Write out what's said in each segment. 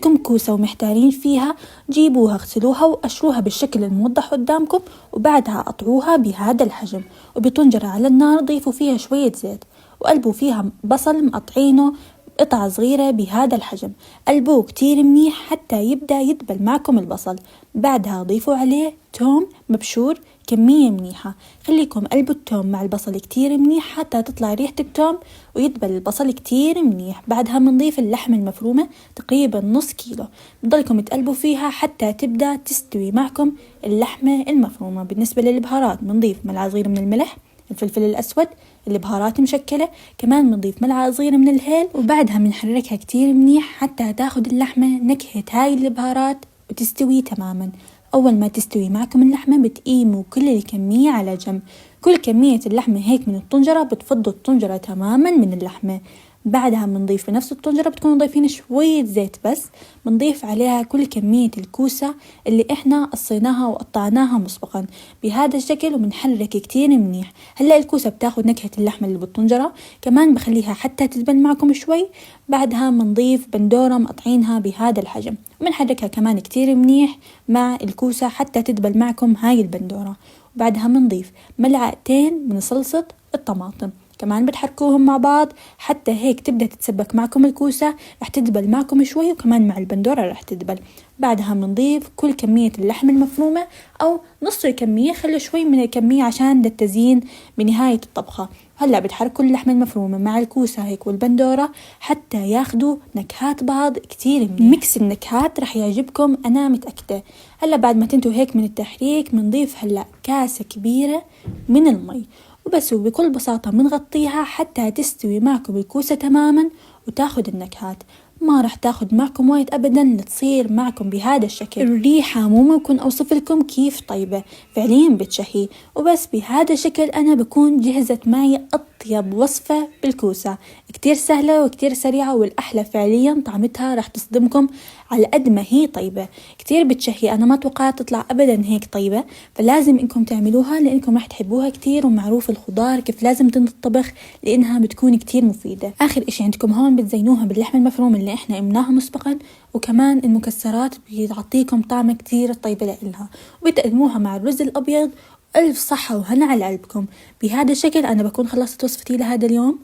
عندكم كوسة ومحتارين فيها، جيبوها اغسلوها وقشروها بالشكل الموضح قدامكم، وبعدها قطعوها بهذا الحجم، وبطنجرة على النار ضيفوا فيها شوية زيت وقلبوا فيها بصل مقطعينه قطع صغيرة بهذا الحجم، قلبوه كتير منيح حتى يبدأ يدبل معكم البصل. بعدها ضيفوا عليه توم مبشور كمية منيحة، خليكم قلبوا التوم مع البصل كتير منيح حتى تطلع ريحة التوم ويدبل البصل كتير منيح. بعدها بنضيف اللحمة المفرومة تقريبا نص كيلو، بضلكم تقلبوا فيها حتى تبدأ تستوي معكم اللحمة المفرومة. بالنسبة للبهارات بنضيف ملعقة صغيرة من الملح، الفلفل الأسود، البهارات مشكلة، كمان بنضيف ملعقة صغيرة من الهيل، وبعدها بنحركها كتير منيح حتى تاخد اللحمة نكهة هاي البهارات وتستوي تماما. أول ما تستوي معكم اللحمة بتقيموا كل الكمية على جنب، كل كمية اللحمة هيك من الطنجرة بتفضوا الطنجرة تماما من اللحمة. بعدها بنضيف في نفس الطنجرة بتكونوا ضايفين شوية زيت بس، بنضيف عليها كل كمية الكوسة اللي احنا قصيناها وقطعناها مسبقا بهذا الشكل، وبنحرك كتير منيح. هلا الكوسة بتاخد نكهة اللحمة اللي بالطنجرة، كمان بخليها حتى تدبل معكم شوي. بعدها بنضيف بندورة مقطعينها بهذا الحجم وبنحركها كمان كتير منيح مع الكوسة حتى تدبل معكم هاي البندورة. وبعدها بنضيف ملعقتين من صلصة الطماطم، كمان بتحركوهم مع بعض حتى هيك تبدأ تتسبك معكم الكوسة، رح تدبل معكم شوي وكمان مع البندورة رح تدبل. بعدها بنضيف كل كمية اللحم المفرومة أو نص الكمية، خلي شوي من الكمية عشان التزيين بنهاية الطبخة. هلا بتحركوا اللحم المفرومة مع الكوسة هيك والبندورة حتى ياخدوا نكهات بعض كتير منيح. ميكس النكهات رح يعجبكم أنا متأكدة. هلا بعد ما تنتوا هيك من التحريك بنضيف هلا كاسة كبيرة من المي وبس، وبكل بساطة بنغطيها حتى تستوي معكم الكوسة تماما وتاخد النكهات. ما رح تاخد معكم وقت أبدا لتصير معكم بهذا الشكل. الريحة مو ممكن أوصف لكم كيف طيبة، فعليا بتشهي. وبس بهذا الشكل أنا بكون جهزت معي أطيب وصفة بالكوسة، كتير سهلة وكتير سريعة، والأحلى فعليا طعمتها رح تصدمكم على قد ما هي طيبة، كتير بتشهي. أنا ما توقعت تطلع أبدا هيك طيبة، فلازم إنكم تعملوها لأنكم رح تحبوها كتير. ومعروف الخضار كيف لازم تنطبخ لأنها بتكون كتير مفيدة. آخر إشي عندكم هون بتزينوها باللحمة المفرومة اللي إحنا قمناها مسبقا، وكمان المكسرات بيعطيكم طعم كتير طيبة لإلها، وبتقدموها مع الرز الأبيض. ألف صحة وهنا على قلبكم. بهذا الشكل أنا بكون خلصت وصفتي لهذا اليوم.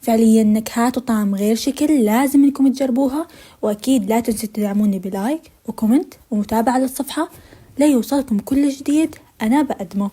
فعليا نكهات وطعم غير شكل، لازم انكم تجربوها. واكيد لا تنسوا تدعموني بلايك وكومنت ومتابعة للصفحة ليوصلكم كل جديد انا بقدمه.